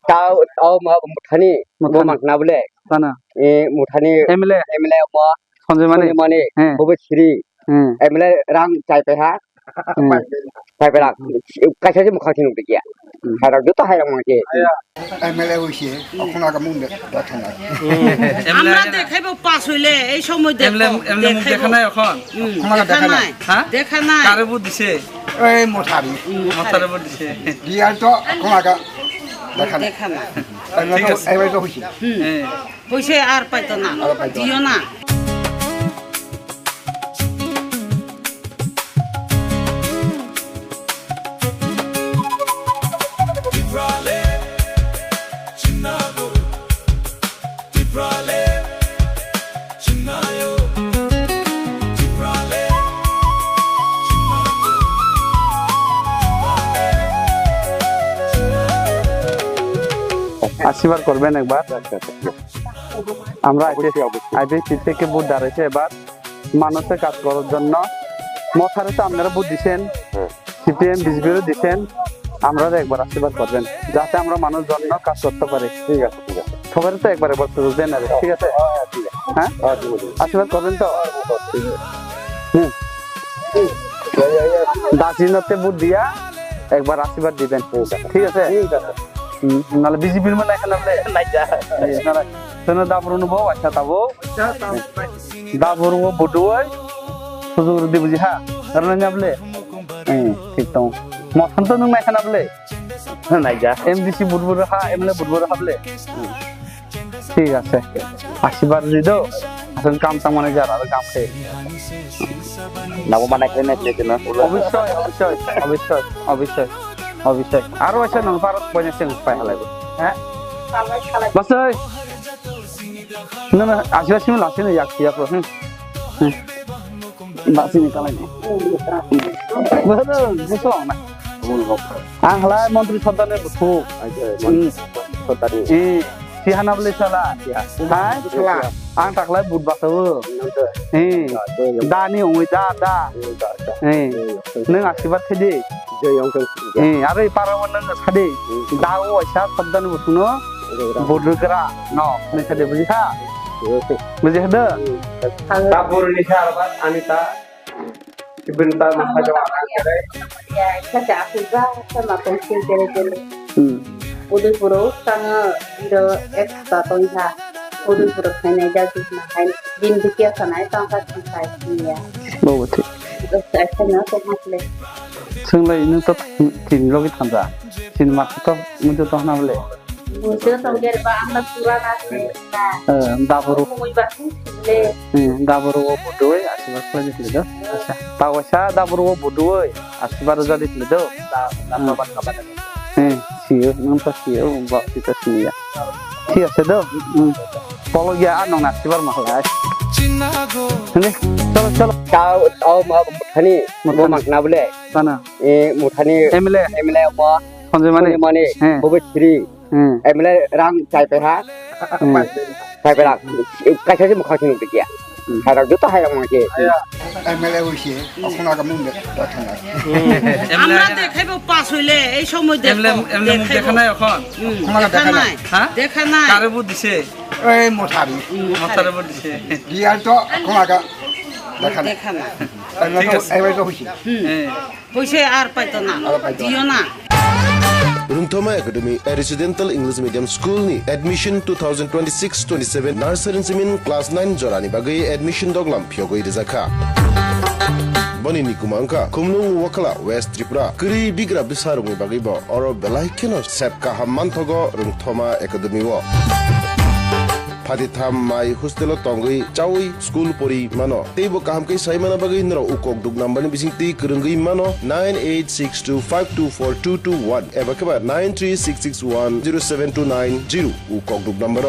tao muthani bo makna bole sana muthani MLA mo Sanjay mane bobo siri MLA rang chai pe ha chai pe rak kaisa je mukha thinu bikia harak joto hairang ma ke MLA হইছে এখন আগামী দেখা নাই আমরা দেখাইব pass হইলে এই সময় দেখা নাই এখন দেখা নাই হ্যাঁ দেখা নাই কারে বুদ্ধ দিছে এই মোটারি বুদ্ধ দিছে দিয়াল তো এখন আগা দেখা নাই দেখা নাই এবারে তো হইছে হইছে আর পাইতো না দিও না আশীর্বাদ করবেন একবার আমরা আইপিসি থেকে ভোট দাঁড়াইছে এবার মানুষের কাজ করার জন্য মথারে তো আপনারা ভোট দিচ্ছেন সিপিএম বিজেপিরও দিচ্ছেন আমরা একবার আশীর্বাদ করবেন যাতে আমরা মানুষ জন্য কাজ করতে পারি ঠিক আছে সবাই তো একবার সুযোগ দেন আর ঠিক আছে হ্যাঁ আশীর্বাদ করবেন তো দাসিনতে ভোট দিয়া একবার আশীর্বাদ দিবেন ঠিক আছে নালে বিজেপির মানে এখানে দাবর অনুভব আচ্ছা তাবো দাবর বুডুই সুযোগ দি বুঝি হ্যাঁ কারণ আপলে ঠিক তো মথন তো নং এখানে আপলে নাই যা এমডিসি বুডবুর হা এমলে বুডবুর হাবলে ঠিক আছে আশীর্বাদ দি দো আসল কাম তামানে যারা আর কাম খাই নাও মানে কেনে কেনে অবশ্যই অবশ্যই অবশ্যই অবশ্যই অবশ্যই আরো আছে না ভারত পয়সা সেন পাই হালাইব হ্যাঁ বাস না না আশীর্বাদ সিমল আছে না ইয়াক ইয়াক বাসি নিকালাই নি বলো বুঝো না আংলা মন্ত্রী সদনের বুঝো সরকারি সিহানা বলে চালা হ্যাঁ আং টাকলাই বুট বাসাবো দানি ওই দা নों আশীর্বাদ খাইদে आरो पारावन नों सादे दाउ आइसा सदन बुसुनो बडगरा न नै सादे बुझिहा बुझि हदो दाबुरनि सारबात अनिता सिबनता माहाजवा करे ya kada akuba sama pensil tele udah puro sang iro eksta toiha udah puro khane jadi makan din dikia sanai tangkat sanai ya बौथि terus saya na to masle जोंलाय नों तो tin लगे थांजा tin माखो मुजो तो नाबले musuh tongger ba amna pura nase दाबुरु muy basu le दाबुरु बुडोय आशीर्वाद खालामि दिदो आच्छा तावसा दाबुरु बुडोय आशीर्वाद जादि दिदो नामबान Chabad सियो नों तो सियो बा सिता सिया ঠিক আছে তো বলো গিয়া আর নং আশীর্বাদ মাহলাই চলো চলো tao muthani bo makna bole sana muthani MLA mo Sanjay mane bobo siri MLA rang chai pe ha chai pe rak kaisa je mukha thinu bikia harak joto hairang ma ke MLA হইছে এখন আগামী দেখা নাই আমরা দেখাইব pass হইলে এই সময় দেখা নাই এখন দেখা নাই হ্যাঁ দেখা নাই কারে বুদ্ধ দিছে এই মোটারি বুদ্ধ দিছে দিয়াল তো এখন আগা দেখা নাই দেখা নাই এবারে তো হইছে হইছে আর পাইতো না দিও না Rungthoma Academy, a residential English medium school ni admission 2026-27 nursery simin class 9 jorani bagai admission doglam phiogoi rizakha boni ni kumangka kumnung wakala West Tripura kri bigra bisarungi bagai bo oro belai keno sepka hamman thogo Rungthoma Academy wo Paditham mai hostel tongui chawi school pori mano tebo kaham kai sai mana bagai nro ukok duk number ni bising ti kurungi mano 9862524221 eba kaba 9366107290 ukok duk number